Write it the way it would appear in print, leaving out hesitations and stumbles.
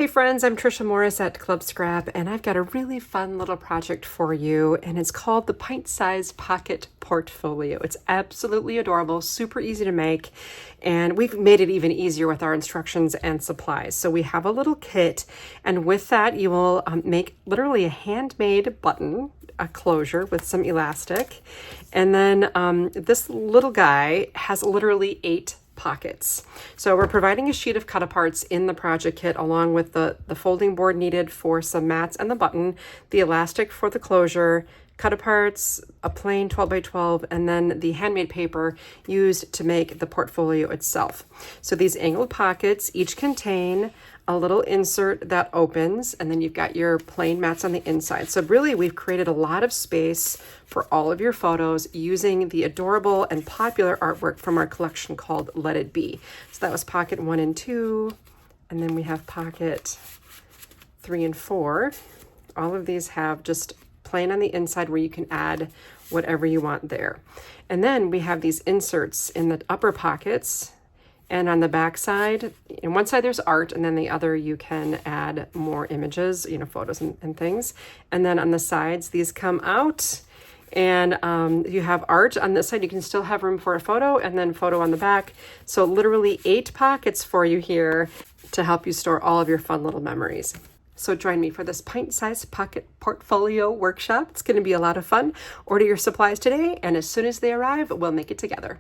Hey friends, I'm Tricia Morris at Club Scrap, and I've got a really fun little project for you, and it's called the Pint-size Pocket Portfolio. It's absolutely adorable, super easy to make, and we've made it even easier with our instructions and supplies. So we have a little kit, and with that you will make literally a handmade button, a closure with some elastic, and then this little guy has literally 8 pockets. So we're providing a sheet of cut aparts in the project kit along with the folding board needed for some mats and the button, the elastic for the closure, cut aparts, a plain 12 by 12, and then the handmade paper used to make the portfolio itself. So these angled pockets each contain a little insert that opens, and then you've got your plain mats on the inside. So really we've created a lot of space for all of your photos using the adorable and popular artwork from our collection called Let It Be. So that was pocket 1 and 2, and then we have pocket 3 and 4. All of these have just plain on the inside where you can add whatever you want there. And then we have these inserts in the upper pockets, and on the back side, in one side there's art, and then the other you can add more images, photos and things. And then on the sides, these come out, and you have art on this side. You can still have room for a photo, and then photo on the back. So literally 8 pockets for you here to help you store all of your fun little memories. So join me for this Pint-size Pocket Portfolio workshop. It's going to be a lot of fun. Order your supplies today, and as soon as they arrive, we'll make it together.